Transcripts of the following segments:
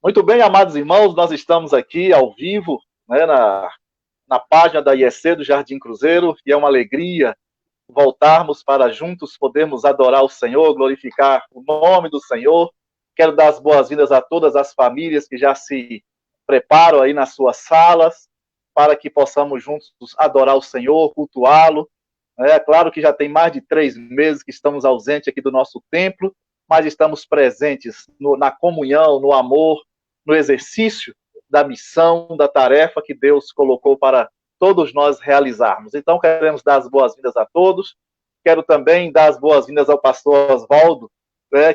Muito bem, amados irmãos, nós estamos aqui ao vivo, né, na página da IEC do Jardim Cruzeiro, e é uma alegria voltarmos para juntos podermos adorar o Senhor, glorificar o nome do Senhor. Quero dar as boas-vindas a todas as famílias que já se preparam aí nas suas salas, para que possamos juntos adorar o Senhor, cultuá-lo. É claro que já tem mais de 3 meses que estamos ausentes aqui do nosso templo, mas estamos presentes na comunhão, no amor, no exercício da missão, da tarefa que Deus colocou para todos nós realizarmos. Então, queremos dar as boas-vindas a todos. Quero também dar as boas-vindas ao pastor Oswaldo,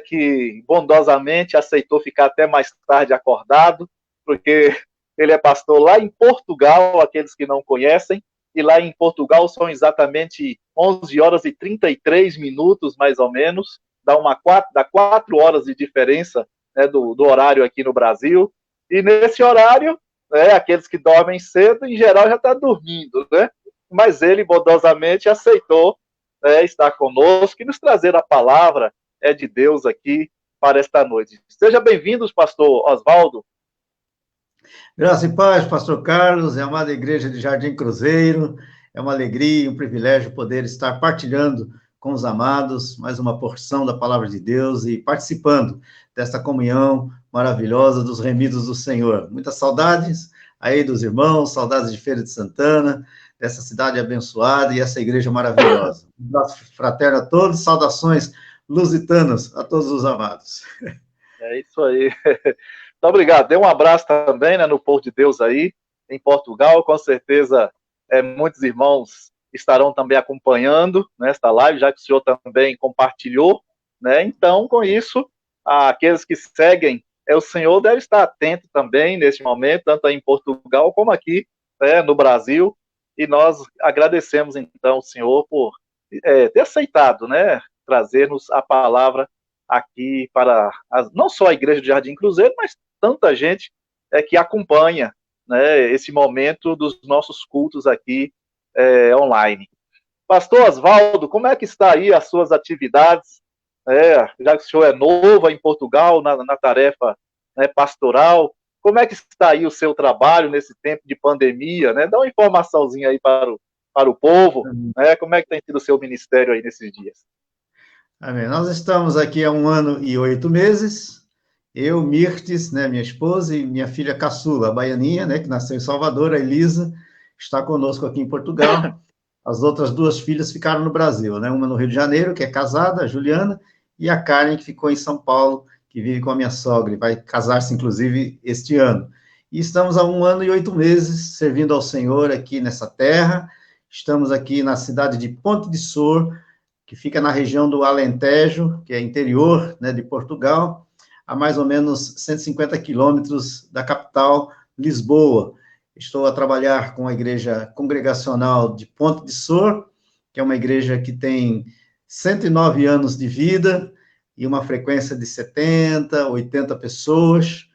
que bondosamente aceitou ficar até mais tarde acordado, porque ele é pastor lá em Portugal, aqueles que não conhecem, e lá em Portugal são exatamente 11 horas e 33 minutos, mais ou menos, dá 4 horas de diferença, né, do horário aqui no Brasil, e nesse horário, aqueles que dormem cedo, em geral, já está dormindo, né? Mas ele, bondosamente, aceitou estar conosco e nos trazer a palavra de Deus aqui para esta noite. Seja bem-vindos, pastor Oswaldo. Graça e paz, pastor Carlos, é a amada igreja de Jardim Cruzeiro, é uma alegria e um privilégio poder estar partilhando com os amados mais uma porção da palavra de Deus e participando desta comunhão maravilhosa dos remidos do Senhor. Muitas saudades aí dos irmãos, saudades de Feira de Santana, dessa cidade abençoada e essa igreja maravilhosa. Um abraço fraterno a todos, saudações lusitanas a todos os amados. É isso aí. Muito obrigado. Dê um abraço também, né, no povo de Deus aí, em Portugal. Com certeza, muitos irmãos estarão também acompanhando nesta live, já que o senhor também compartilhou, né? Então, com isso, aqueles que seguem, o senhor deve estar atento também neste momento, tanto aí em Portugal como aqui, no Brasil. E nós agradecemos, então, o senhor por ter aceitado, né, trazer-nos a palavra aqui para não só a Igreja do Jardim Cruzeiro, mas tanta gente que acompanha, né, esse momento dos nossos cultos aqui online. Pastor Oswaldo, como é que está aí as suas atividades? Já que o senhor é novo em Portugal, na tarefa, né, pastoral, como é que está aí o seu trabalho nesse tempo de pandemia? Né? Dá uma informaçãozinha aí para o povo, né? Como é que tem sido o seu ministério aí nesses dias? Amém. Nós estamos aqui há 1 ano e 8 meses, eu, Mirtes, né, minha esposa, e minha filha caçula, a baianinha, né, que nasceu em Salvador, a Elisa, está conosco aqui em Portugal. As outras 2 filhas ficaram no Brasil, né, uma no Rio de Janeiro, que é casada, a Juliana, e a Karen, que ficou em São Paulo, que vive com a minha sogra, e vai casar-se, inclusive, este ano. E estamos há 1 ano e 8 meses servindo ao Senhor aqui nessa terra. Estamos aqui na cidade de Ponte de Sor, que fica na região do Alentejo, que é interior, né, de Portugal, a mais ou menos 150 quilômetros da capital, Lisboa. Estou a trabalhar com a igreja congregacional de Ponte de Sor, que é uma igreja que tem 109 anos de vida e uma frequência de 70, 80 pessoas,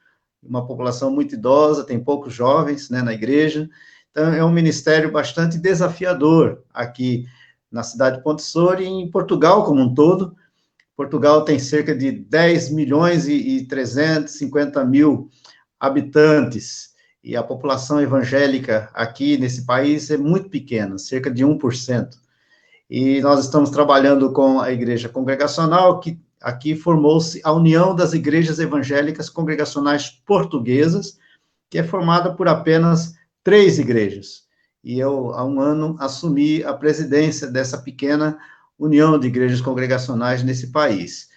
uma população muito idosa, tem poucos jovens, né, na igreja. Então, é um ministério bastante desafiador aqui na cidade de Ponte de Sor e em Portugal como um todo. Portugal tem cerca de 10 milhões e 350 mil habitantes, e a população evangélica aqui nesse país é muito pequena, cerca de 1%. E nós estamos trabalhando com a igreja congregacional, que aqui formou-se a União das Igrejas Evangélicas Congregacionais Portuguesas, que é formada por apenas 3 igrejas. E eu, há 1 ano, assumi a presidência dessa pequena união de igrejas congregacionais nesse país.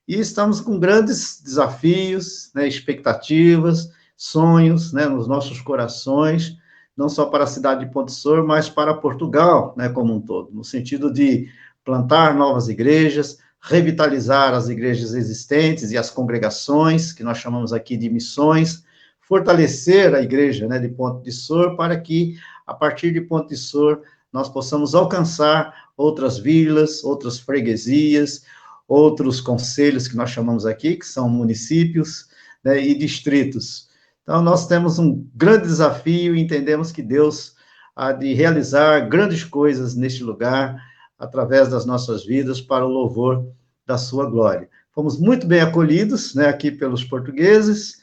E estamos com grandes desafios, né, expectativas, sonhos, né, nos nossos corações, não só para a cidade de Ponte de Sor, mas para Portugal, né, como um todo, no sentido de plantar novas igrejas, revitalizar as igrejas existentes e as congregações, que nós chamamos aqui de missões, fortalecer a igreja, né, de Ponte de Sor, para que, a partir de Ponte de Sor, nós possamos alcançar outras vilas, outras freguesias, outros concelhos que nós chamamos aqui, que são municípios, né, e distritos. Então, nós temos um grande desafio e entendemos que Deus há de realizar grandes coisas neste lugar, através das nossas vidas, para o louvor da sua glória. Fomos muito bem acolhidos, né, aqui pelos portugueses,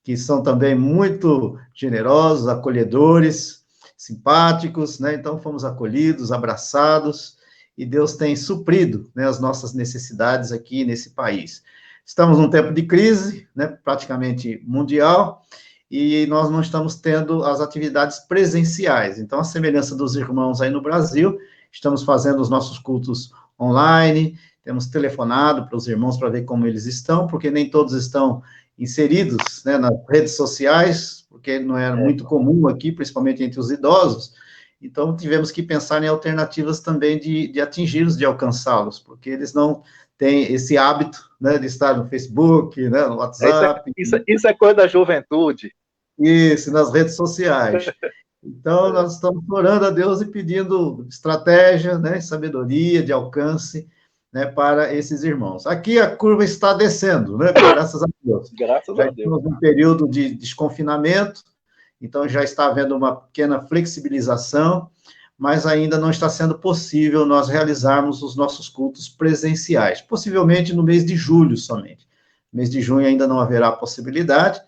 que são também muito generosos, acolhedores, simpáticos, né? Então, fomos acolhidos, abraçados, e Deus tem suprido, né, as nossas necessidades aqui nesse país. Estamos num tempo de crise, né, praticamente mundial, e nós não estamos tendo as atividades presenciais. Então, a semelhança dos irmãos aí no Brasil, estamos fazendo os nossos cultos online, temos telefonado para os irmãos para ver como eles estão, porque nem todos estão inseridos, né, nas redes sociais, porque não é muito comum aqui, principalmente entre os idosos. Então, tivemos que pensar em alternativas também de atingi-los, de alcançá-los, porque eles não têm esse hábito, né, de estar no Facebook, né, no WhatsApp. Isso é coisa da juventude. Isso, nas redes sociais. Então, nós estamos orando a Deus e pedindo estratégia, né, sabedoria, de alcance, né, para esses irmãos. Aqui a curva está descendo, né, graças a Deus. Graças a Deus. Estamos num período de desconfinamento, então já está havendo uma pequena flexibilização, mas ainda não está sendo possível nós realizarmos os nossos cultos presenciais, possivelmente no mês de julho somente. No mês de junho ainda não haverá possibilidade,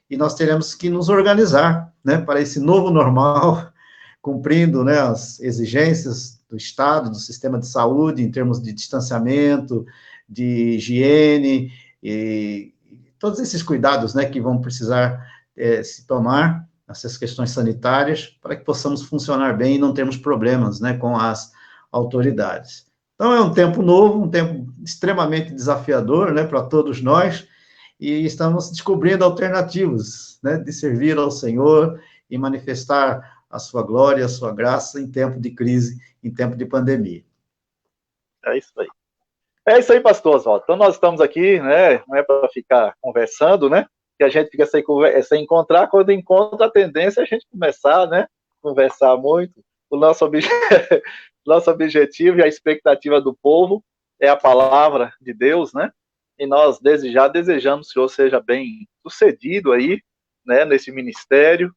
e nós teremos que nos organizar, né, para esse novo normal, cumprindo, né, as exigências do Estado, do sistema de saúde, em termos de distanciamento, de higiene, e todos esses cuidados, né, que vão precisar se tomar, essas questões sanitárias, para que possamos funcionar bem e não termos problemas, né, com as autoridades. Então, é um tempo novo, um tempo extremamente desafiador, né, para todos nós, e estamos descobrindo alternativas, né, de servir ao Senhor e manifestar a sua glória, a sua graça em tempo de crise, em tempo de pandemia. É isso aí. É isso aí, pastor Oswaldo. Então, nós estamos aqui, né, não é para ficar conversando, né, que a gente fica sem encontrar, quando encontra a tendência é a gente começar, né, conversar muito. O nosso objetivo e a expectativa do povo é a palavra de Deus, né, e nós desde já desejamos que o Senhor seja bem sucedido aí, né, nesse ministério,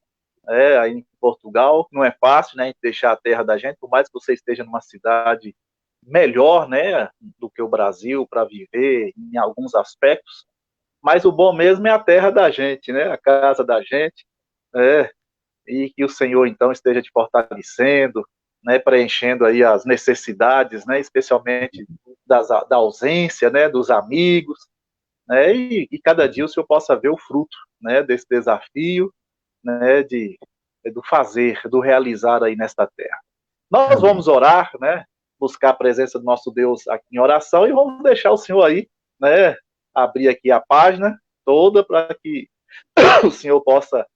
aí em Portugal. Não é fácil, né, deixar a terra da gente, por mais que você esteja numa cidade melhor, né, do que o Brasil para viver em alguns aspectos, mas o bom mesmo é a terra da gente, né, a casa da gente, e que o Senhor então esteja te fortalecendo, né, preenchendo aí as necessidades, né, especialmente da ausência, né, dos amigos, né, e cada dia o Senhor possa ver o fruto, né, desse desafio, né, do fazer, do realizar aí nesta terra. Nós vamos orar, né, buscar a presença do nosso Deus aqui em oração, e vamos deixar o Senhor aí, né, abrir aqui a página toda para que o Senhor possa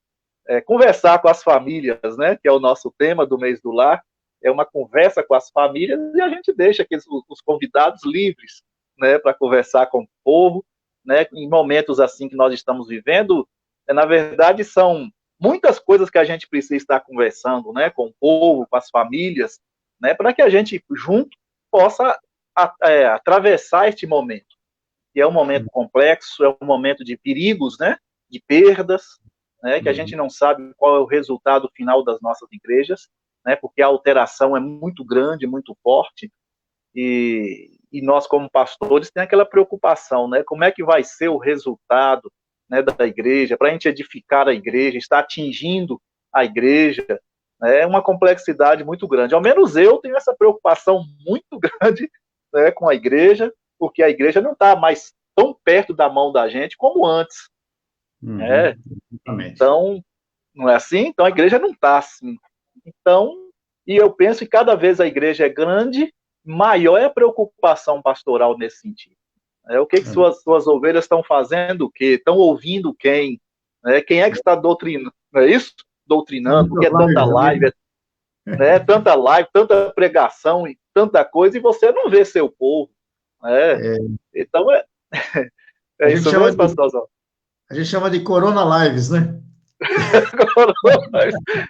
conversar com as famílias, né, que é o nosso tema do mês do lar, é uma conversa com as famílias, e a gente deixa aqui os convidados livres, né, para conversar com o povo, né, em momentos assim que nós estamos vivendo. Na verdade, são muitas coisas que a gente precisa estar conversando, né, com o povo, com as famílias, né, para que a gente junto possa atravessar este momento, que é um momento complexo, é um momento de perigos, né, de perdas, né, que a gente não sabe qual é o resultado final das nossas igrejas, né, porque a alteração é muito grande, muito forte, e nós, como pastores, tem aquela preocupação, né, como é que vai ser o resultado, né, da igreja, para a gente edificar a igreja, estar atingindo a igreja, né, é uma complexidade muito grande. Ao menos eu tenho essa preocupação muito grande, né, com a igreja, porque a igreja não está mais tão perto da mão da gente como antes. Então, não é assim? Então a igreja não está assim. Então, e eu penso que cada vez a igreja é grande, maior é a preocupação pastoral nesse sentido. O que suas ovelhas estão fazendo? O quê? Estão ouvindo quem? Quem é que está doutrinando? Não é isso? Doutrinando, porque é tanta live, tanta live, tanta pregação e tanta coisa, e você não vê seu povo. Então é isso mesmo, pastorzão. A gente chama de Corona Lives, né?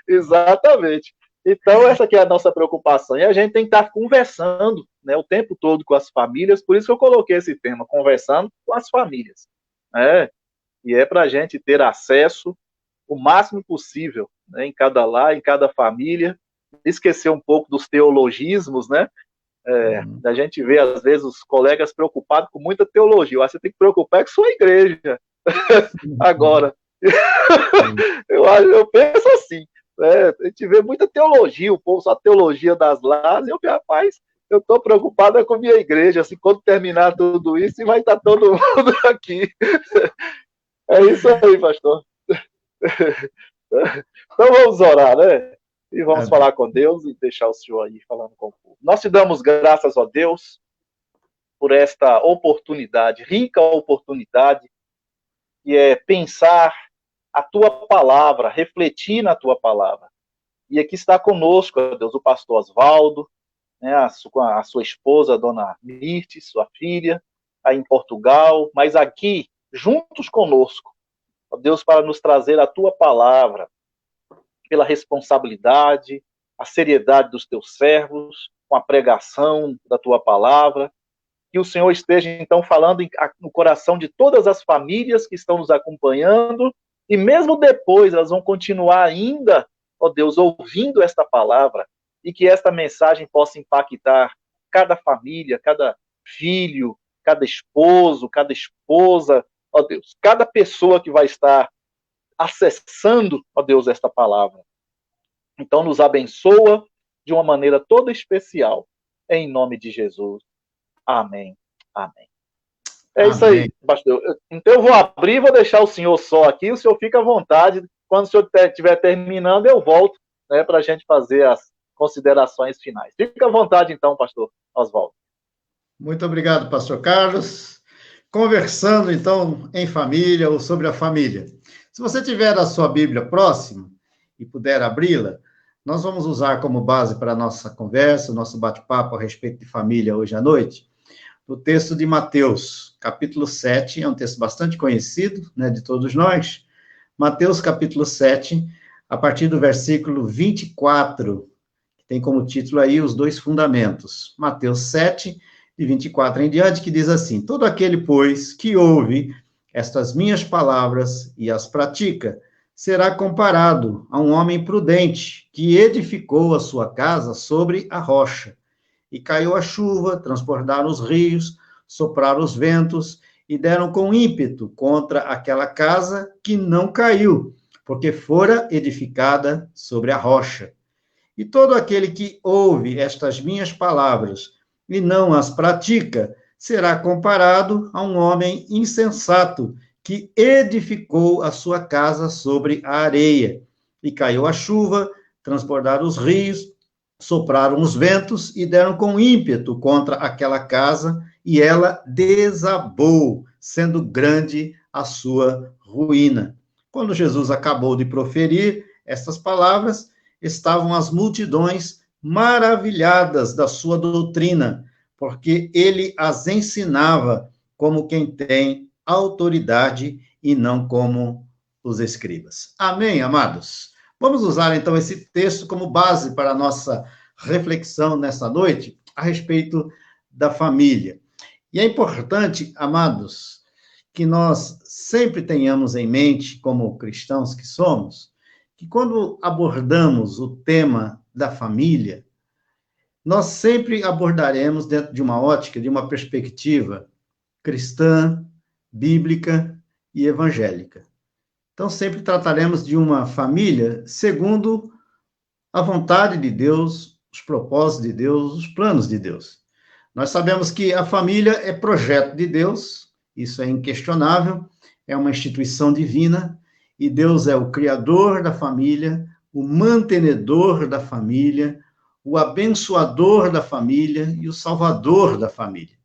Exatamente. Então, essa aqui é a nossa preocupação. E a gente tem que estar conversando, né, o tempo todo com as famílias, por isso que eu coloquei esse tema, conversando com as famílias. E é para a gente ter acesso o máximo possível, né, em cada lar, em cada família, esquecer um pouco dos teologismos, né? A gente vê, às vezes, os colegas preocupados com muita teologia. Você tem que preocupar com sua igreja. Agora, Eu penso assim, né? A gente vê muita teologia, o povo só teologia das lajes, e eu falei, rapaz, eu estou preocupado com a minha igreja, assim, quando terminar tudo isso, vai estar todo mundo aqui. É isso aí, pastor. Então vamos orar, né? E vamos Amém. falar com Deus e deixar o Senhor aí falando com o povo. Nós te damos graças a Deus por esta oportunidade, rica oportunidade, que é pensar a tua palavra, refletir na tua palavra. E aqui está conosco, Deus, o pastor Oswaldo, né, a sua esposa, a dona Mirtes, sua filha, aí em Portugal, mas aqui, juntos conosco, ó Deus, para nos trazer a tua palavra, pela responsabilidade, a seriedade dos teus servos, com a pregação da tua palavra, que o Senhor esteja, então, falando no coração de todas as famílias que estão nos acompanhando, e mesmo depois elas vão continuar ainda, ó Deus, ouvindo esta palavra, e que esta mensagem possa impactar cada família, cada filho, cada esposo, cada esposa, ó Deus, cada pessoa que vai estar acessando, ó Deus, esta palavra. Então, nos abençoa de uma maneira toda especial, em nome de Jesus. Amém. Amém. É isso Amém. aí, pastor. Então eu vou abrir, vou deixar o senhor só aqui, o senhor fica à vontade. Quando o senhor estiver terminando, eu volto, né, para a gente fazer as considerações finais. Fica à vontade, então, pastor Oswaldo. Muito obrigado, pastor Carlos. Conversando, então, em família ou sobre a família. Se você tiver a sua Bíblia próxima e puder abri-la, nós vamos usar como base para a nossa conversa, o nosso bate-papo a respeito de família hoje à noite, o texto de Mateus, capítulo 7, é um texto bastante conhecido, né, de todos nós. Mateus, capítulo 7, a partir do versículo 24, que tem como título aí os dois fundamentos. Mateus 7, de 24 em diante, que diz assim: todo aquele, pois, que ouve estas minhas palavras e as pratica, será comparado a um homem prudente que edificou a sua casa sobre a rocha. E caiu a chuva, transbordaram os rios, sopraram os ventos e deram com ímpeto contra aquela casa que não caiu, porque fora edificada sobre a rocha. E todo aquele que ouve estas minhas palavras e não as pratica, será comparado a um homem insensato que edificou a sua casa sobre a areia. E caiu a chuva, transbordaram os rios, sopraram os ventos e deram com ímpeto contra aquela casa, e ela desabou, sendo grande a sua ruína. Quando Jesus acabou de proferir estas palavras, estavam as multidões maravilhadas da sua doutrina, porque ele as ensinava como quem tem autoridade e não como os escribas. Amém, amados? Vamos usar, então, esse texto como base para a nossa reflexão nessa noite a respeito da família. E é importante, amados, que nós sempre tenhamos em mente, como cristãos que somos, que quando abordamos o tema da família, nós sempre abordaremos dentro de uma ótica, de uma perspectiva cristã, bíblica e evangélica. Então, sempre trataremos de uma família segundo a vontade de Deus, os propósitos de Deus, os planos de Deus. Nós sabemos que a família é projeto de Deus, isso é inquestionável, é uma instituição divina, e Deus é o criador da família, o mantenedor da família, o abençoador da família e o salvador da família.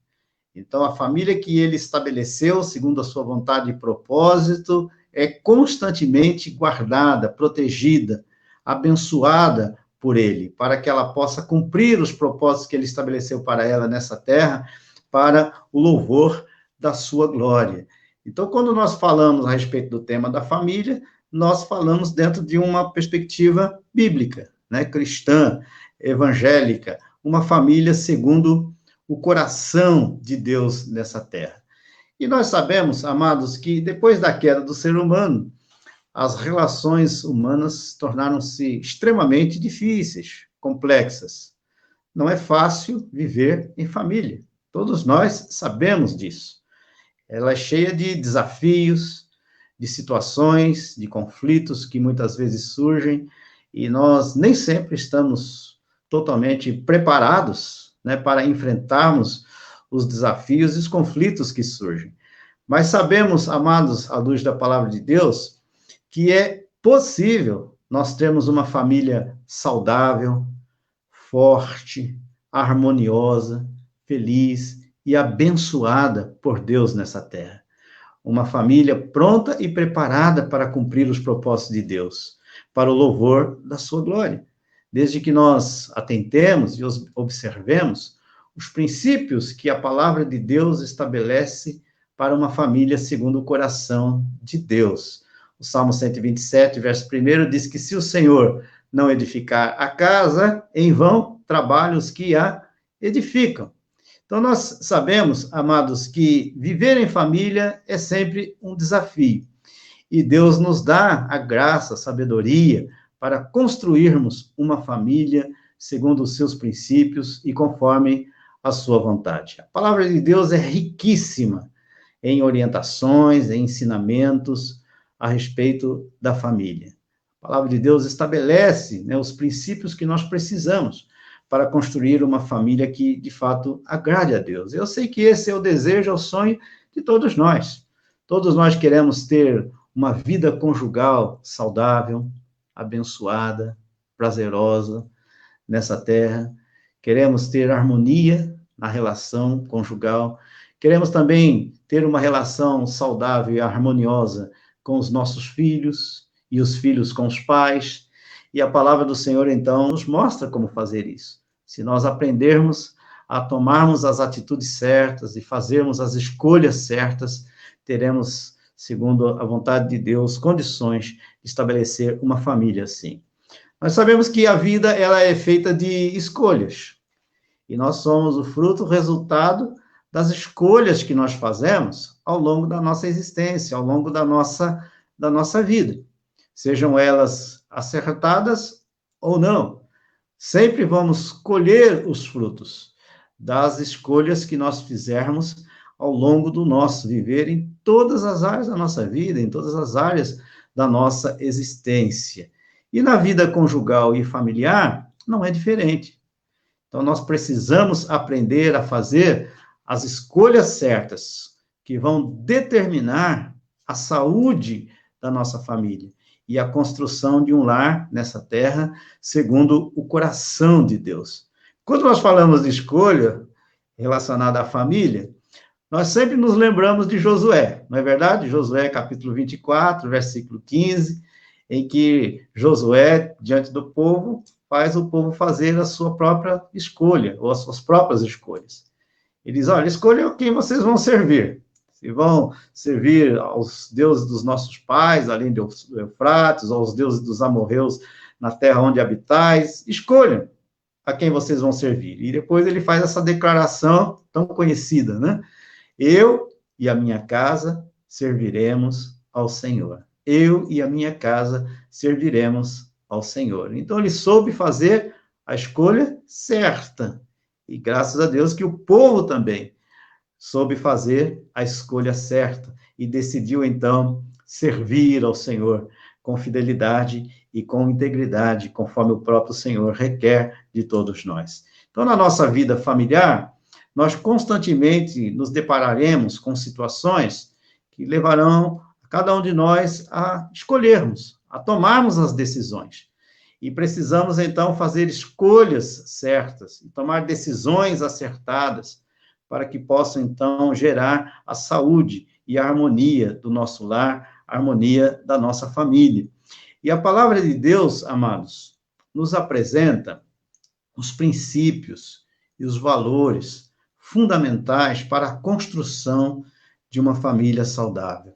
Então, a família que ele estabeleceu, segundo a sua vontade e propósito, é constantemente guardada, protegida, abençoada por ele, para que ela possa cumprir os propósitos que ele estabeleceu para ela nessa terra, para o louvor da sua glória. Então, quando nós falamos a respeito do tema da família, nós falamos dentro de uma perspectiva bíblica, né, cristã, evangélica, uma família segundo o coração de Deus nessa terra. E nós sabemos, amados, que depois da queda do ser humano, as relações humanas tornaram-se extremamente difíceis, complexas. Não é fácil viver em família. Todos nós sabemos disso. Ela é cheia de desafios, de situações, de conflitos que muitas vezes surgem, e nós nem sempre estamos totalmente preparados, né, para enfrentarmos os desafios e os conflitos que surgem. Mas sabemos, amados, à luz da palavra de Deus, que é possível nós termos uma família saudável, forte, harmoniosa, feliz e abençoada por Deus nessa terra. Uma família pronta e preparada para cumprir os propósitos de Deus, para o louvor da sua glória. Desde que nós atentemos e observemos os princípios que a palavra de Deus estabelece para uma família segundo o coração de Deus. O Salmo 127, verso 1, diz que se o Senhor não edificar a casa, em vão trabalham os que a edificam. Então, nós sabemos, amados, que viver em família é sempre um desafio. E Deus nos dá a graça, a sabedoria, para construirmos uma família segundo os seus princípios e conforme a sua vontade. A palavra de Deus é riquíssima em orientações, em ensinamentos a respeito da família. A palavra de Deus estabelece, né, os princípios que nós precisamos para construir uma família que, de fato, agrade a Deus. Eu sei que esse é o desejo, é o sonho de todos nós. Todos nós queremos ter uma vida conjugal saudável, abençoada, prazerosa nessa terra. Queremos ter harmonia na relação conjugal. Queremos também ter uma relação saudável e harmoniosa com os nossos filhos e os filhos com os pais. E a palavra do Senhor, então, nos mostra como fazer isso. Se nós aprendermos a tomarmos as atitudes certas e fazermos as escolhas certas, teremos, segundo a vontade de Deus, condições de estabelecer uma família assim. Nós sabemos que a vida ela é feita de escolhas. E nós somos o fruto, o resultado das escolhas que nós fazemos ao longo da nossa existência, ao longo da nossa vida. Sejam elas acertadas ou não. Sempre vamos colher os frutos das escolhas que nós fizermos ao longo do nosso viver em todas as áreas da nossa vida, em todas as áreas da nossa existência. E na vida conjugal e familiar, não é diferente. Então, nós precisamos aprender a fazer as escolhas certas que vão determinar a saúde da nossa família e a construção de um lar nessa terra segundo o coração de Deus. Quando nós falamos de escolha relacionada à família, nós sempre nos lembramos de Josué, não é verdade? Josué, capítulo 24, versículo 15, em que Josué, diante do povo, faz o povo fazer a sua própria escolha, ou as suas próprias escolhas. Ele diz, olha, escolham quem vocês vão servir. Se vão servir aos deuses dos nossos pais, além do Eufrates, aos deuses dos amorreus na terra onde habitais, escolham a quem vocês vão servir. E depois ele faz essa declaração tão conhecida, né? Eu e a minha casa serviremos ao Senhor. Eu e a minha casa serviremos ao Senhor. Então, ele soube fazer a escolha certa. E graças a Deus que o povo também soube fazer a escolha certa e decidiu, então, servir ao Senhor com fidelidade e com integridade, conforme o próprio Senhor requer de todos nós. Então, na nossa vida familiar, nós constantemente nos depararemos com situações que levarão cada um de nós a escolhermos, a tomarmos as decisões. E precisamos, então, fazer escolhas certas e tomar decisões acertadas para que possam, então, gerar a saúde e a harmonia do nosso lar, a harmonia da nossa família. E a palavra de Deus, amados, nos apresenta os princípios e os valores fundamentais para a construção de uma família saudável.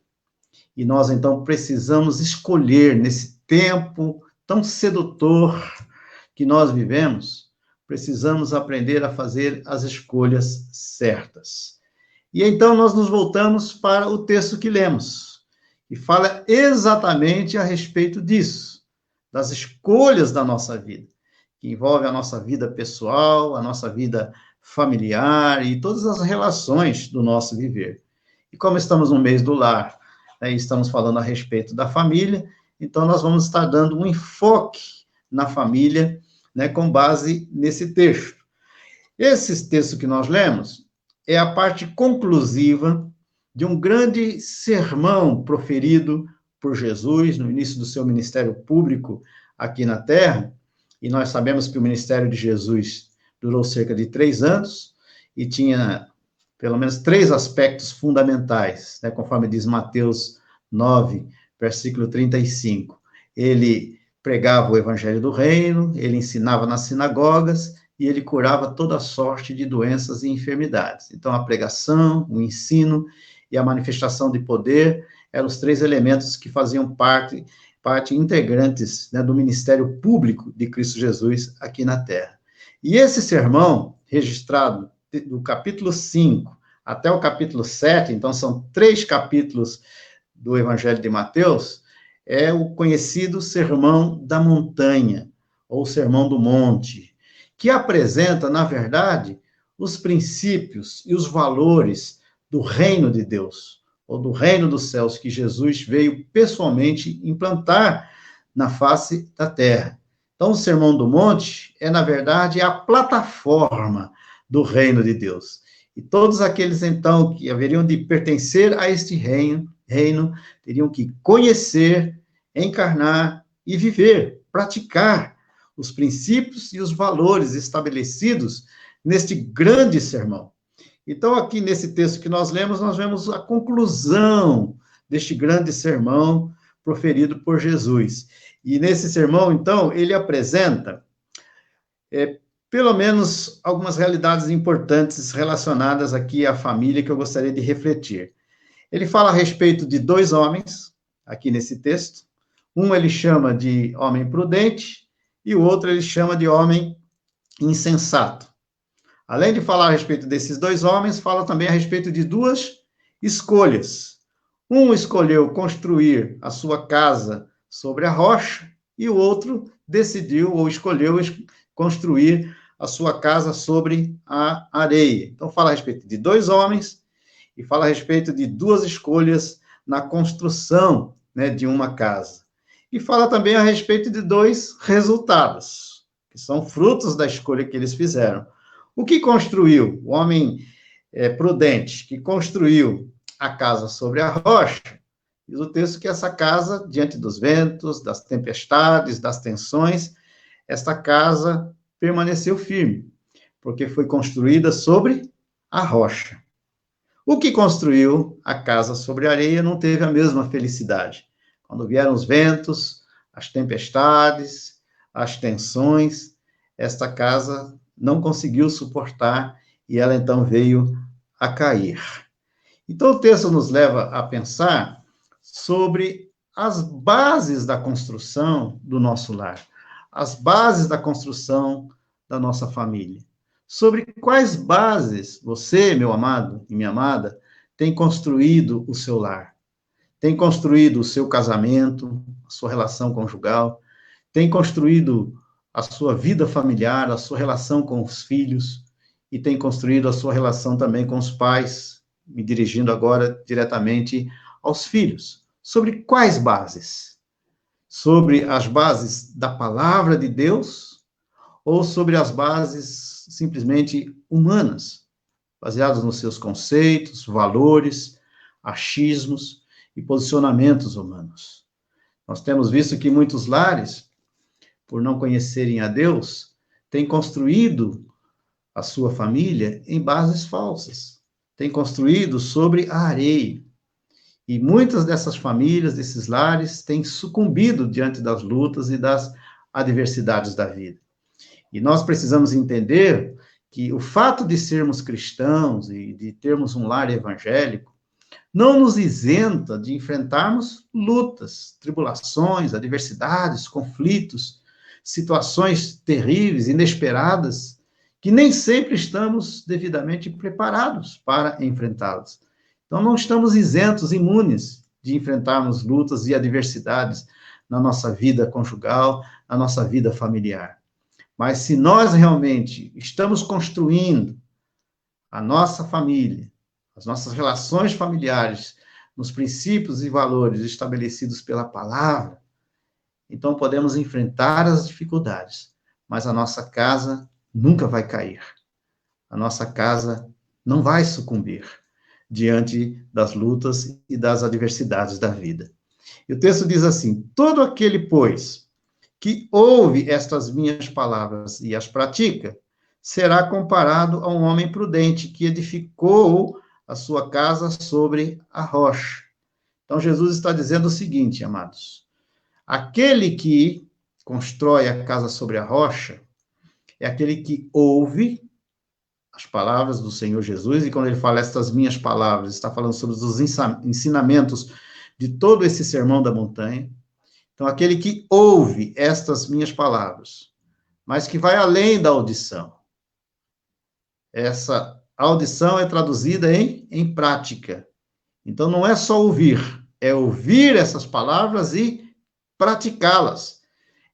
E nós, então, precisamos escolher, nesse tempo tão sedutor que nós vivemos, precisamos aprender a fazer as escolhas certas. E então nós nos voltamos para o texto que lemos, que fala exatamente a respeito disso, das escolhas da nossa vida, que envolve a nossa vida pessoal, a nossa vida familiar e todas as relações do nosso viver. E como estamos no mês do lar, né, e estamos falando a respeito da família, então nós vamos estar dando um enfoque na família, né, com base nesse texto. Esse texto que nós lemos é a parte conclusiva de um grande sermão proferido por Jesus no início do seu ministério público aqui na Terra, e nós sabemos que o ministério de Jesus durou cerca de 3 anos, e tinha pelo menos 3 aspectos fundamentais, né, conforme diz Mateus 9, versículo 35. Ele pregava o evangelho do reino, ele ensinava nas sinagogas, e ele curava toda sorte de doenças e enfermidades. Então, a pregação, o ensino e a manifestação de poder eram os 3 elementos que faziam parte integrantes, né, do ministério público de Cristo Jesus aqui na Terra. E esse sermão, registrado do capítulo 5 até o capítulo 7, então são 3 capítulos do Evangelho de Mateus, é o conhecido Sermão da Montanha, ou Sermão do Monte, que apresenta, na verdade, os princípios e os valores do reino de Deus, ou do reino dos céus, que Jesus veio pessoalmente implantar na face da terra. Então, o Sermão do Monte é, na verdade, a plataforma do reino de Deus. E todos aqueles, então, que haveriam de pertencer a este reino, teriam que conhecer, encarnar e viver, praticar os princípios e os valores estabelecidos neste grande sermão. Então, aqui nesse texto que nós vemos a conclusão deste grande sermão proferido por Jesus. E nesse sermão, então, ele apresenta pelo menos algumas realidades importantes relacionadas aqui à família que eu gostaria de refletir. Ele fala a respeito de 2 homens, aqui nesse texto. Um ele chama de homem prudente e o outro ele chama de homem insensato. Além de falar a respeito desses 2 homens, fala também a respeito de 2 escolhas. Um escolheu construir a sua casa sobre a rocha e o outro decidiu ou escolheu construir a sua casa sobre a areia. Então, fala a respeito de 2 homens e fala a respeito de 2 escolhas na construção, né, de uma casa. E fala também a respeito de 2 resultados, que são frutos da escolha que eles fizeram. O que construiu? O homem prudente, que construiu a casa sobre a rocha, diz o texto que essa casa, diante dos ventos, das tempestades, das tensões, esta casa permaneceu firme, porque foi construída sobre a rocha. O que construiu a casa sobre a areia não teve a mesma felicidade. Quando vieram os ventos, as tempestades, as tensões, esta casa não conseguiu suportar e ela então veio a cair. Então o texto nos leva a pensar sobre as bases da construção do nosso lar, as bases da construção da nossa família. Sobre quais bases você, meu amado e minha amada, tem construído o seu lar? Tem construído o seu casamento, a sua relação conjugal? Tem construído a sua vida familiar, a sua relação com os filhos? E tem construído a sua relação também com os pais, me dirigindo agora diretamente aos filhos. Sobre quais bases? Sobre as bases da palavra de Deus ou sobre as bases simplesmente humanas, baseadas nos seus conceitos, valores, achismos e posicionamentos humanos? Nós temos visto que muitos lares, por não conhecerem a Deus, têm construído a sua família em bases falsas, têm construído sobre a areia. E muitas dessas famílias, desses lares, têm sucumbido diante das lutas e das adversidades da vida. E nós precisamos entender que o fato de sermos cristãos e de termos um lar evangélico não nos isenta de enfrentarmos lutas, tribulações, adversidades, conflitos, situações terríveis, inesperadas, que nem sempre estamos devidamente preparados para enfrentá-las. Então, não estamos isentos, imunes de enfrentarmos lutas e adversidades na nossa vida conjugal, na nossa vida familiar. Mas se nós realmente estamos construindo a nossa família, as nossas relações familiares, nos princípios e valores estabelecidos pela palavra, então podemos enfrentar as dificuldades, mas a nossa casa nunca vai cair. A nossa casa não vai sucumbir diante das lutas e das adversidades da vida. E o texto diz assim: todo aquele, pois, que ouve estas minhas palavras e as pratica, será comparado a um homem prudente que edificou a sua casa sobre a rocha. Então, Jesus está dizendo o seguinte, amados: aquele que constrói a casa sobre a rocha é aquele que ouve as palavras do Senhor Jesus, e quando ele fala estas minhas palavras, está falando sobre os ensinamentos de todo esse sermão da montanha. Então, aquele que ouve estas minhas palavras, mas que vai além da audição. Essa audição é traduzida em prática. Então, não é só ouvir, é ouvir essas palavras e praticá-las.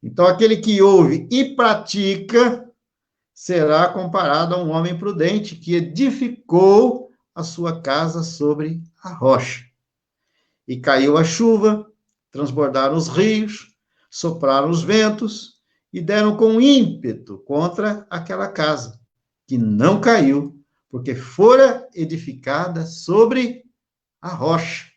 Então, aquele que ouve e pratica será comparado a um homem prudente que edificou a sua casa sobre a rocha. E caiu a chuva, transbordaram os rios, sopraram os ventos e deram com ímpeto contra aquela casa, que não caiu, porque fora edificada sobre a rocha.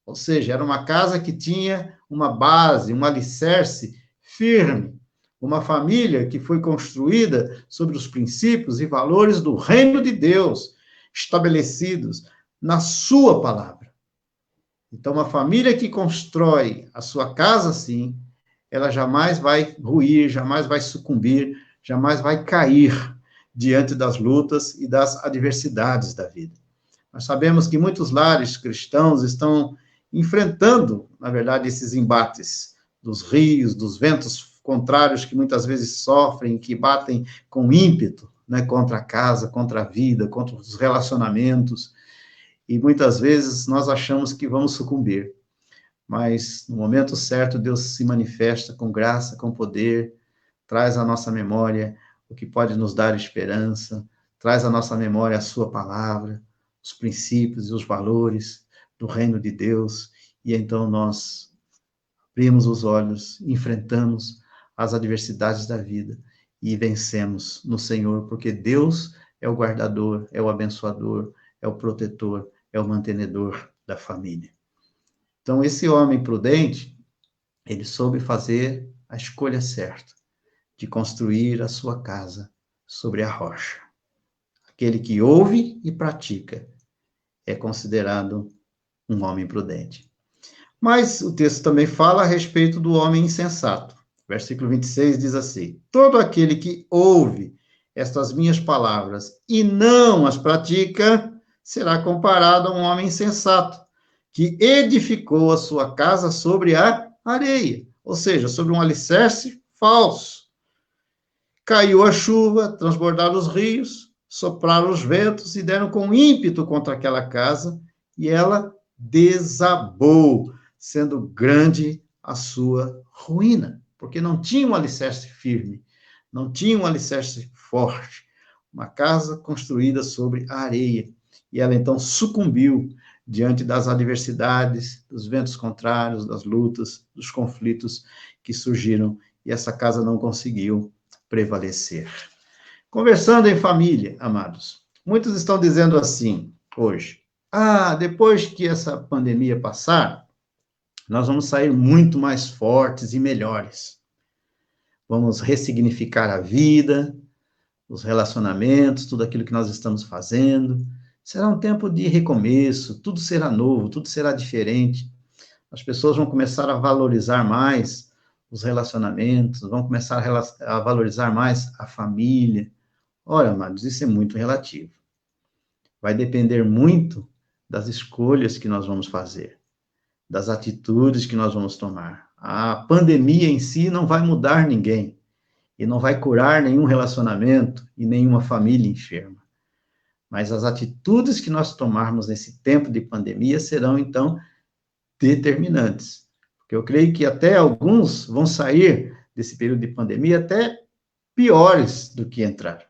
Ou seja, era uma casa que tinha uma base, um alicerce firme, uma família que foi construída sobre os princípios e valores do reino de Deus, estabelecidos na sua palavra. Então, uma família que constrói a sua casa assim, ela jamais vai ruir, jamais vai sucumbir, jamais vai cair diante das lutas e das adversidades da vida. Nós sabemos que muitos lares cristãos estão enfrentando, na verdade, esses embates dos rios, dos ventos contrários que muitas vezes sofrem, que batem com ímpeto, né, contra a casa, contra a vida, contra os relacionamentos, e muitas vezes nós achamos que vamos sucumbir, mas no momento certo Deus se manifesta com graça, com poder, traz à nossa memória o que pode nos dar esperança, traz à nossa memória a sua palavra, os princípios e os valores do reino de Deus, e então nós abrimos os olhos, enfrentamos as adversidades da vida e vencemos no Senhor, porque Deus é o guardador, é o abençoador, é o protetor, é o mantenedor da família. Então, esse homem prudente, ele soube fazer a escolha certa de construir a sua casa sobre a rocha. Aquele que ouve e pratica é considerado um homem prudente. Mas o texto também fala a respeito do homem insensato. Versículo 26 diz assim: todo aquele que ouve estas minhas palavras e não as pratica, será comparado a um homem insensato, que edificou a sua casa sobre a areia, ou seja, sobre um alicerce falso. Caiu a chuva, transbordaram os rios, sopraram os ventos e deram com ímpeto contra aquela casa, e ela desabou, sendo grande a sua ruína, porque não tinha um alicerce firme, não tinha um alicerce forte, uma casa construída sobre a areia, e ela então sucumbiu diante das adversidades, dos ventos contrários, das lutas, dos conflitos que surgiram, e essa casa não conseguiu prevalecer. Conversando em família, amados, muitos estão dizendo assim hoje: depois que essa pandemia passar, nós vamos sair muito mais fortes e melhores. Vamos ressignificar a vida, os relacionamentos, tudo aquilo que nós estamos fazendo. Será um tempo de recomeço, tudo será novo, tudo será diferente. As pessoas vão começar a valorizar mais os relacionamentos, vão começar a valorizar mais a família. Ora, amados, isso é muito relativo. Vai depender muito das escolhas que nós vamos fazer, das atitudes que nós vamos tomar. A pandemia em si não vai mudar ninguém e não vai curar nenhum relacionamento e nenhuma família enferma. Mas as atitudes que nós tomarmos nesse tempo de pandemia serão, então, determinantes. Porque eu creio que até alguns vão sair desse período de pandemia até piores do que entraram.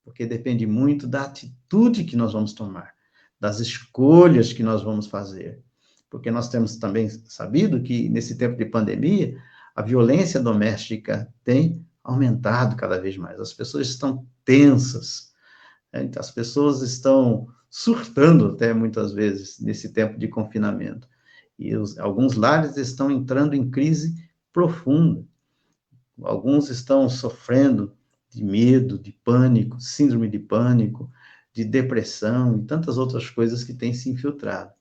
Porque depende muito da atitude que nós vamos tomar, das escolhas que nós vamos fazer. Porque nós temos também sabido que, nesse tempo de pandemia, a violência doméstica tem aumentado cada vez mais. As pessoas estão tensas, né? As pessoas estão surtando até muitas vezes nesse tempo de confinamento. E alguns lares estão entrando em crise profunda. Alguns estão sofrendo de medo, de pânico, síndrome de pânico, de depressão e tantas outras coisas que têm se infiltrado.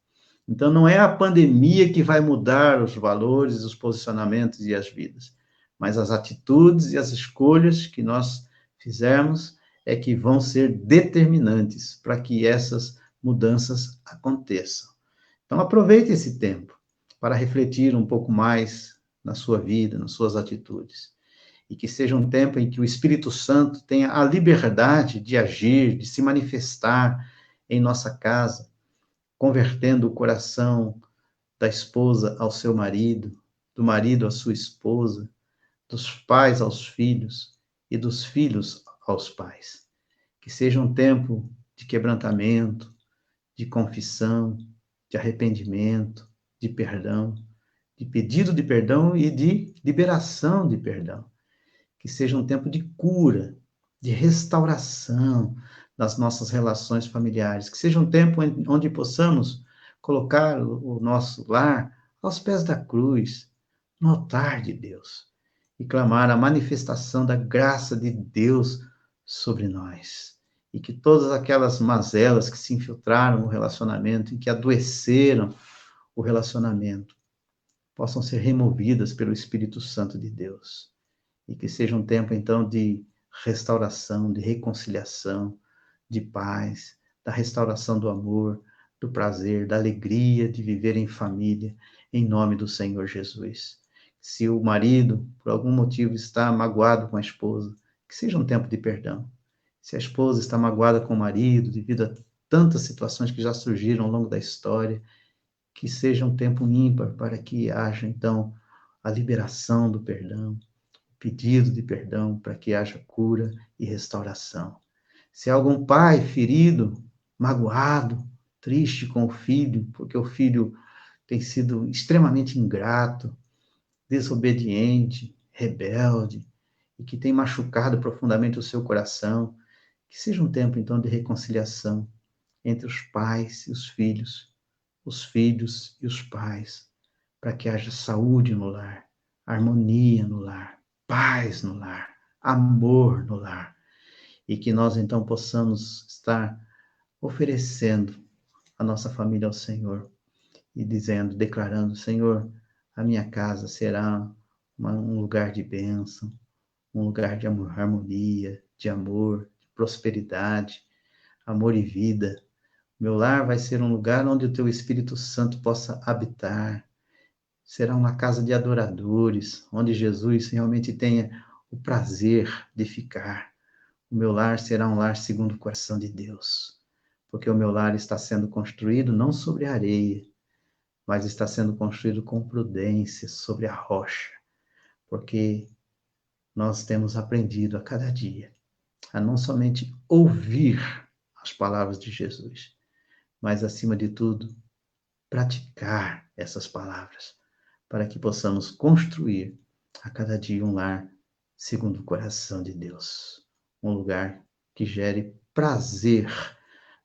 Então, não é a pandemia que vai mudar os valores, os posicionamentos e as vidas, mas as atitudes e as escolhas que nós fizermos é que vão ser determinantes para que essas mudanças aconteçam. Então, aproveite esse tempo para refletir um pouco mais na sua vida, nas suas atitudes. E que seja um tempo em que o Espírito Santo tenha a liberdade de agir, de se manifestar em nossa casa, convertendo o coração da esposa ao seu marido, do marido à sua esposa, dos pais aos filhos e dos filhos aos pais. Que seja um tempo de quebrantamento, de confissão, de arrependimento, de perdão, de pedido de perdão e de liberação de perdão. Que seja um tempo de cura, de restauração das nossas relações familiares, que seja um tempo onde possamos colocar o nosso lar aos pés da cruz, no altar de Deus, e clamar a manifestação da graça de Deus sobre nós. E que todas aquelas mazelas que se infiltraram no relacionamento e que adoeceram o relacionamento possam ser removidas pelo Espírito Santo de Deus. E que seja um tempo, então, de restauração, de reconciliação, de paz, da restauração do amor, do prazer, da alegria de viver em família, em nome do Senhor Jesus. Se o marido, por algum motivo, está magoado com a esposa, que seja um tempo de perdão. Se a esposa está magoada com o marido, devido a tantas situações que já surgiram ao longo da história, que seja um tempo ímpar para que haja, então, a liberação do perdão, pedido de perdão para que haja cura e restauração. Se há algum pai ferido, magoado, triste com o filho, porque o filho tem sido extremamente ingrato, desobediente, rebelde, e que tem machucado profundamente o seu coração, que seja um tempo, então, de reconciliação entre os pais e os filhos e os pais, para que haja saúde no lar, harmonia no lar, paz no lar, amor no lar, e que nós então possamos estar oferecendo a nossa família ao Senhor e dizendo, declarando, Senhor, a minha casa será um lugar de bênção, um lugar de amor, harmonia, de amor, de prosperidade, amor e vida. Meu lar vai ser um lugar onde o teu Espírito Santo possa habitar. Será uma casa de adoradores, onde Jesus realmente tenha o prazer de ficar. O meu lar será um lar segundo o coração de Deus, porque o meu lar está sendo construído não sobre areia, mas está sendo construído com prudência sobre a rocha, porque nós temos aprendido a cada dia a não somente ouvir as palavras de Jesus, mas, acima de tudo, praticar essas palavras, para que possamos construir a cada dia um lar segundo o coração de Deus. Um lugar que gere prazer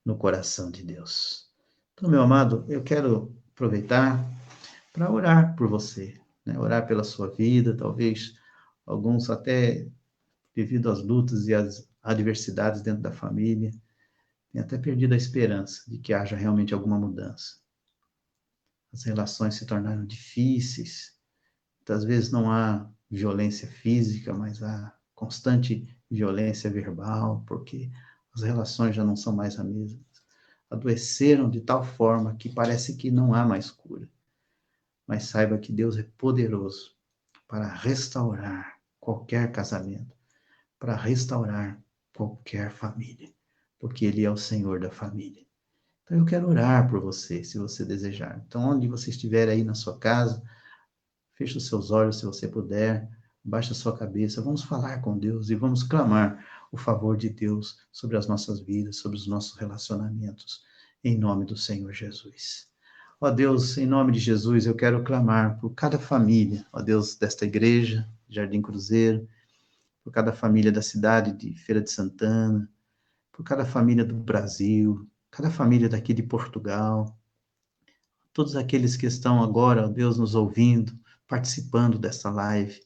no coração de Deus. Então, meu amado, eu quero aproveitar para orar por você, né? Orar pela sua vida, talvez alguns até devido às lutas e às adversidades dentro da família, tenham até perdido a esperança de que haja realmente alguma mudança. As relações se tornaram difíceis, muitas vezes não há violência física, mas há constante violência verbal, porque as relações já não são mais as mesmas. Adoeceram de tal forma que parece que não há mais cura. Mas saiba que Deus é poderoso para restaurar qualquer casamento, para restaurar qualquer família, porque Ele é o Senhor da família. Então eu quero orar por você, se você desejar. Então, onde você estiver aí na sua casa, feche os seus olhos, se você puder, baixe a sua cabeça, vamos falar com Deus e vamos clamar o favor de Deus sobre as nossas vidas, sobre os nossos relacionamentos. em nome do Senhor Jesus. Ó Deus, em nome de Jesus, eu quero clamar por cada família, ó Deus, desta igreja, Jardim Cruzeiro, por cada família da cidade de Feira de Santana, por cada família do Brasil, cada família daqui de Portugal, todos aqueles que estão agora, ó Deus, nos ouvindo, participando desta live.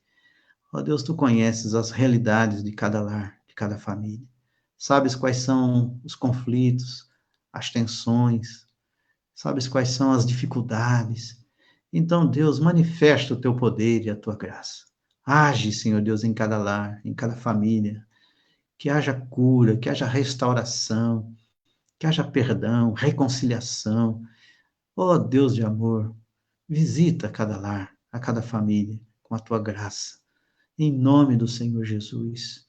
Ó Deus, tu conheces as realidades de cada lar, de cada família. Sabes quais são os conflitos, as tensões, sabes quais são as dificuldades. Então, Deus, manifesta o teu poder e a tua graça. Age, Senhor Deus, em cada lar, em cada família. Que haja cura, que haja restauração, que haja perdão, reconciliação. Ó Deus de amor, visita cada lar, a cada família, com a tua graça. Em nome do Senhor Jesus.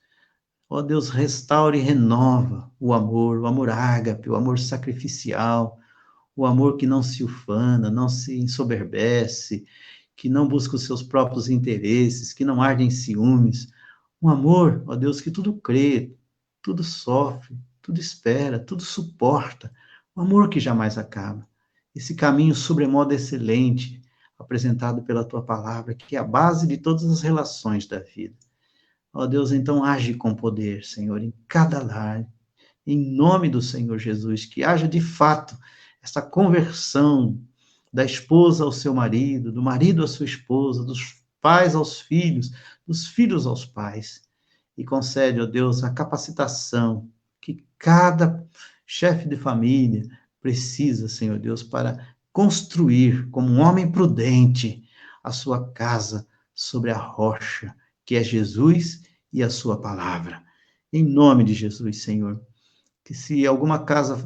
Ó Deus, restaura e renova o amor ágape, o amor sacrificial, o amor que não se ufana, não se ensoberbece, que não busca os seus próprios interesses, que não arde em ciúmes. Um amor, ó Deus, que tudo crê, tudo sofre, tudo espera, tudo suporta. Um amor que jamais acaba. Esse caminho sobremodo excelente, apresentado pela tua palavra, que é a base de todas as relações da vida. Ó Deus, então age com poder, Senhor, em cada lar, em nome do Senhor Jesus, que haja de fato essa conversão da esposa ao seu marido, do marido à sua esposa, dos pais aos filhos, dos filhos aos pais. E concede, ó Deus, a capacitação que cada chefe de família precisa, Senhor Deus, para construir como um homem prudente a sua casa sobre a rocha, que é Jesus e a sua palavra. Em nome de Jesus, Senhor, que se alguma casa,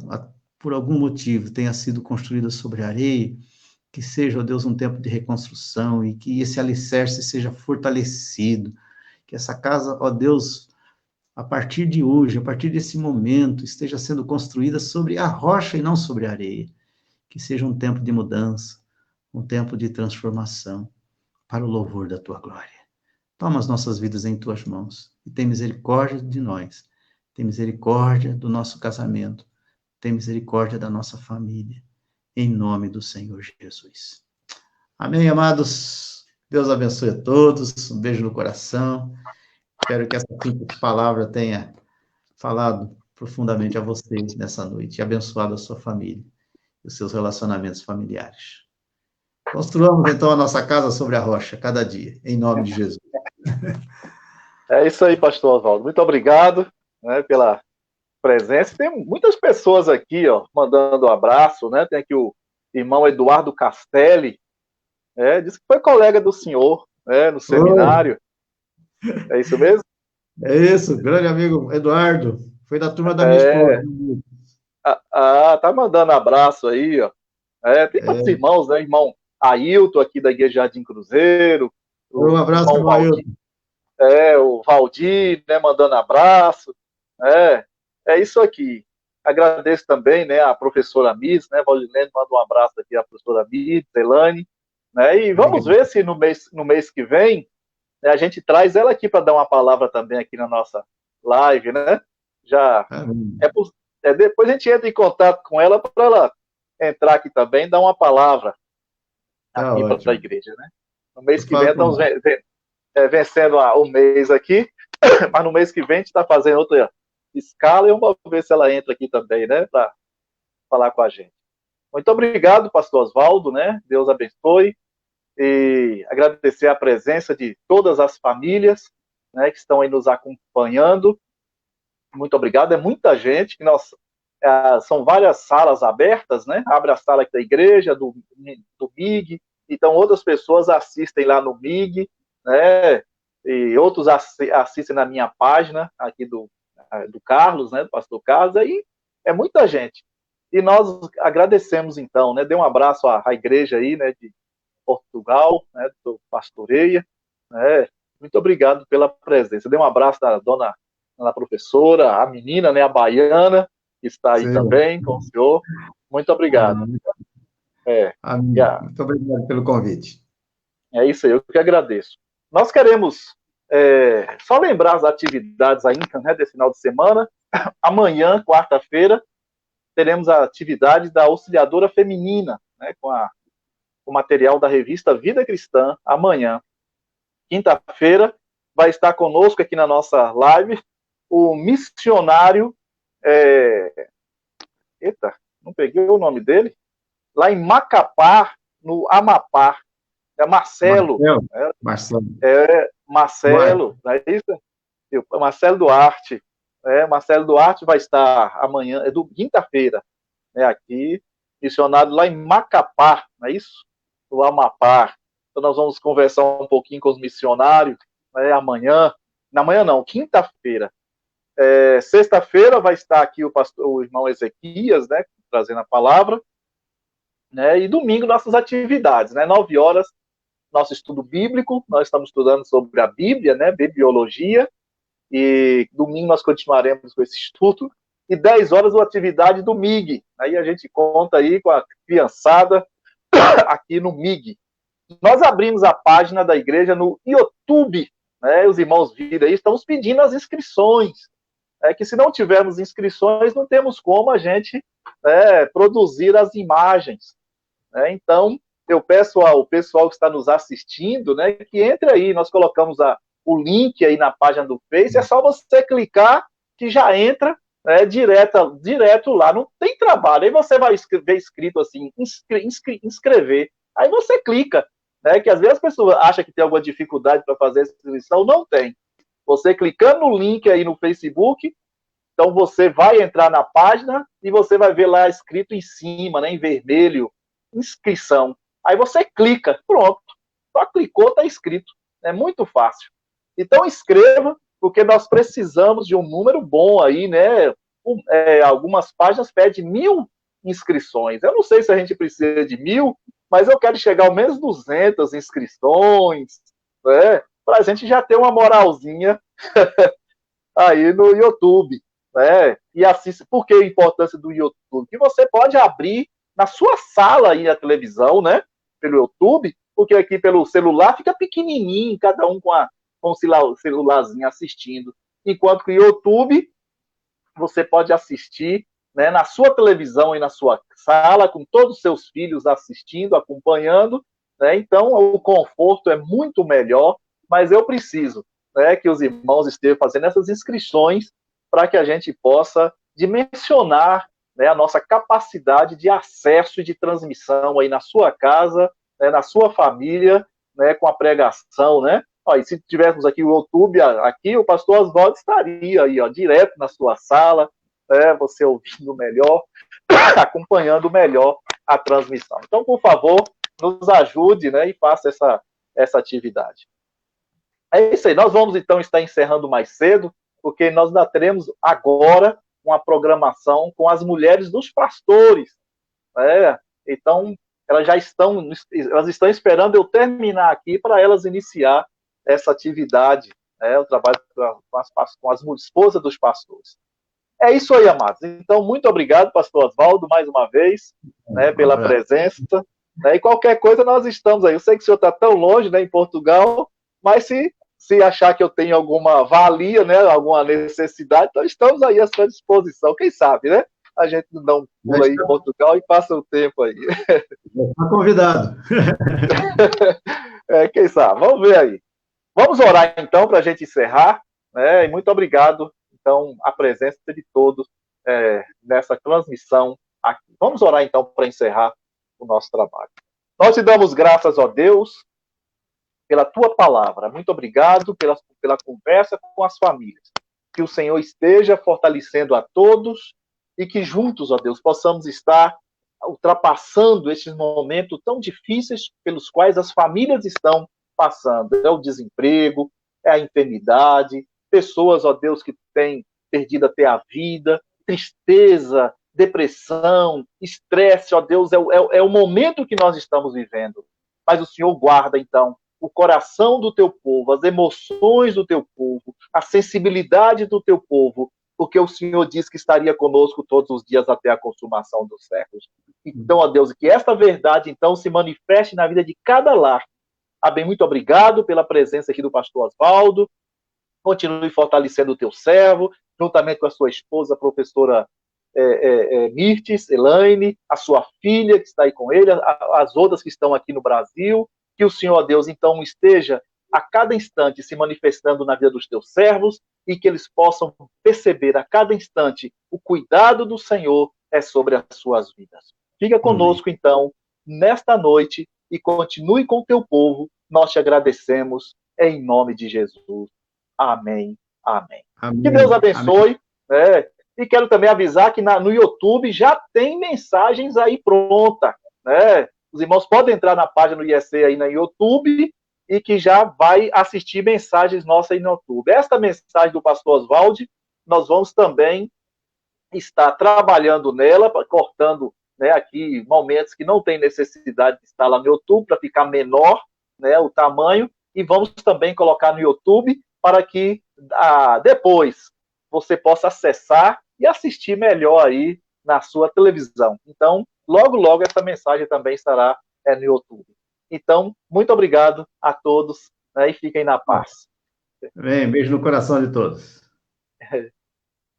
por algum motivo, tenha sido construída sobre areia, que seja, ó Deus, um tempo de reconstrução e que esse alicerce seja fortalecido, que essa casa, ó Deus, a partir de hoje, a partir desse momento, esteja sendo construída sobre a rocha e não sobre a areia, que seja um tempo de mudança, um tempo de transformação, para o louvor da tua glória. Toma as nossas vidas em tuas mãos e tem misericórdia de nós, tem misericórdia do nosso casamento, tem misericórdia da nossa família, em nome do Senhor Jesus. Amém, amados? Deus abençoe a todos, um beijo no coração. Espero que essa simples palavra tenha falado profundamente a vocês nessa noite e abençoado a sua família e os seus relacionamentos familiares. Construamos, então, a nossa casa sobre a rocha, cada dia, em nome de Jesus. É isso aí, pastor Oswaldo. Muito obrigado, né, pela presença. Tem muitas pessoas aqui, ó, mandando um abraço, né? Tem aqui o irmão Eduardo Castelli, disse que foi colega do senhor, no seminário. É isso mesmo? É isso, grande amigo Eduardo. Foi da turma da minha esposa. Tá mandando abraço aí, ó. Tem outros irmãos, né? Irmão Ailton, aqui da Igreja Jardim Cruzeiro. Um abraço, irmão Ailton. O Valdir, né, mandando abraço. É isso aqui. Agradeço também, né, a professora Miss, né, Valdilene, manda um abraço aqui à professora Miss, Elane, né, e vamos ver se no mês que vem, né, a gente traz ela aqui para dar uma palavra também aqui na nossa live, né? Já depois a gente entra em contato com ela para ela entrar aqui também e dar uma palavra aqui para a igreja, né? No mês que vem, estamos vencendo o mês aqui, mas no mês que vem a gente está fazendo outra escala e vamos ver se ela entra aqui também, né, para falar com a gente. Muito obrigado, pastor Oswaldo, né? Deus abençoe e agradecer a presença de todas as famílias, né, que estão aí nos acompanhando. Muito obrigado, é muita gente, que são várias salas abertas, né? Abre a sala aqui da igreja, do MIG, então outras pessoas assistem lá no MIG, né? E outros assistem na minha página aqui do Carlos, né? Do pastor Carlos, aí é muita gente. E nós agradecemos então, né? Dê um abraço à igreja aí, né? De Portugal, né? Do Pastoreia, né? Muito obrigado pela presença. Dê um abraço da dona professora, a menina, né? A baiana, que está aí também com o senhor. Muito obrigado. Muito obrigado pelo convite. É isso aí, eu que agradeço. Nós queremos só lembrar as atividades ainda, né, desse final de semana. Amanhã, quarta-feira, teremos a atividade da auxiliadora feminina, né, com o material da revista Vida Cristã, amanhã. Quinta-feira, vai estar conosco aqui na nossa live o missionário, não peguei o nome dele, lá em Macapá, no Amapá, é Marcelo. Marcelo, não é isso? Marcelo Duarte. Marcelo Duarte vai estar amanhã, quinta-feira, né, aqui, missionário lá em Macapá, não é isso? No Amapá. Então nós vamos conversar um pouquinho com os missionários, né, amanhã. Na manhã não, quinta-feira. Sexta-feira vai estar aqui o irmão Ezequias, né, trazendo a palavra, né, e domingo nossas atividades, né, 9 horas, nosso estudo bíblico, nós estamos estudando sobre a Bíblia, né, bibliologia, e domingo nós continuaremos com esse estudo, e 10 horas a atividade do MIG, aí a gente conta aí com a criançada aqui no MIG. Nós abrimos a página da igreja no YouTube, né, os irmãos viram aí, estamos pedindo as inscrições, que se não tivermos inscrições, não temos como a gente produzir as imagens. Né? Então, eu peço ao pessoal que está nos assistindo, né, que entre aí, nós colocamos o link aí na página do Face, é só você clicar que já entra direto lá, não tem trabalho, aí você vai ver escrito assim, inscrever, aí você clica, né, que às vezes as pessoas acham que tem alguma dificuldade para fazer essa inscrição, não tem. Você clicando no link aí no Facebook, então você vai entrar na página e você vai ver lá escrito em cima, né, em vermelho, inscrição. Aí você clica, pronto. Só clicou, está escrito. É muito fácil. Então inscreva, porque nós precisamos de um número bom aí, né? Algumas páginas pedem 1000 inscrições. Eu não sei se a gente precisa de 1000, mas eu quero chegar ao menos 200 inscrições, né? Para a gente já ter uma moralzinha aí no YouTube, né? E assiste. Por que a importância do YouTube? Que você pode abrir na sua sala aí a televisão, né? Pelo YouTube, porque aqui pelo celular fica pequenininho, cada um com o celularzinho assistindo. Enquanto que o YouTube, você pode assistir, né, na sua televisão e na sua sala, com todos os seus filhos assistindo, acompanhando, né? Então o conforto é muito melhor, mas eu preciso, né, que os irmãos estejam fazendo essas inscrições para que a gente possa dimensionar, né, a nossa capacidade de acesso e de transmissão aí na sua casa, né, na sua família, né, com a pregação, né? Ó, e se tivéssemos aqui o YouTube, aqui o pastor Oswaldo estaria aí, ó, direto na sua sala, né, você ouvindo melhor, acompanhando melhor a transmissão. Então, por favor, nos ajude, né, e faça essa atividade. É isso aí, nós vamos então estar encerrando mais cedo, porque nós ainda teremos agora uma programação com as mulheres dos pastores. Né? Então, elas estão esperando eu terminar aqui para elas iniciar essa atividade, né? O trabalho com as esposas dos pastores. É isso aí, amados. Então, muito obrigado, pastor Oswaldo, mais uma vez, né, pela presença. Né? E qualquer coisa, nós estamos aí. Eu sei que o senhor está tão longe, né, em Portugal, mas se achar que eu tenho alguma valia, né, alguma necessidade, então estamos aí à sua disposição. Quem sabe, né? A gente não um pula aí em Portugal e passa o tempo aí. Está convidado. Quem sabe? Vamos ver aí. Vamos orar, então, para a gente encerrar. Né? E muito obrigado, então, a presença de todos nessa transmissão aqui. Vamos orar, então, para encerrar o nosso trabalho. Nós te damos graças, ó Deus, pela tua palavra. Muito obrigado pela conversa com as famílias. Que o Senhor esteja fortalecendo a todos e que juntos, ó Deus, possamos estar ultrapassando esses momentos tão difíceis pelos quais as famílias estão passando. É o desemprego, é a enfermidade, pessoas, ó Deus, que têm perdido até a vida, tristeza, depressão, estresse, ó Deus, é o momento que nós estamos vivendo. Mas o Senhor guarda, então, o coração do teu povo, as emoções do teu povo, a sensibilidade do teu povo, porque o Senhor disse que estaria conosco todos os dias até a consumação dos séculos. Então, ó Deus, que esta verdade, então, se manifeste na vida de cada lar. Bem, muito obrigado pela presença aqui do pastor Oswaldo. Continue fortalecendo o teu servo, juntamente com a sua esposa, a professora Mirtes, Elaine, a sua filha que está aí com ele, as outras que estão aqui no Brasil, que o Senhor, Deus, então esteja a cada instante se manifestando na vida dos teus servos e que eles possam perceber a cada instante o cuidado do Senhor é sobre as suas vidas. Fica conosco, então, nesta noite e continue com o teu povo. Nós te agradecemos em nome de Jesus. Amém. Amém. Amém. Que Deus abençoe. E quero também avisar que no YouTube já tem mensagens aí pronta, né? Os irmãos podem entrar na página do IEC aí no YouTube e que já vai assistir mensagens nossas aí no YouTube. Esta mensagem do pastor Oswaldo, nós vamos também estar trabalhando nela, cortando, né, aqui momentos que não tem necessidade de estar lá no YouTube para ficar menor, né, o tamanho, e vamos também colocar no YouTube para que depois você possa acessar e assistir melhor aí na sua televisão. Então, logo, logo essa mensagem também estará no YouTube. Então, muito obrigado a todos, né, e fiquem na paz. Bem, beijo no coração de todos.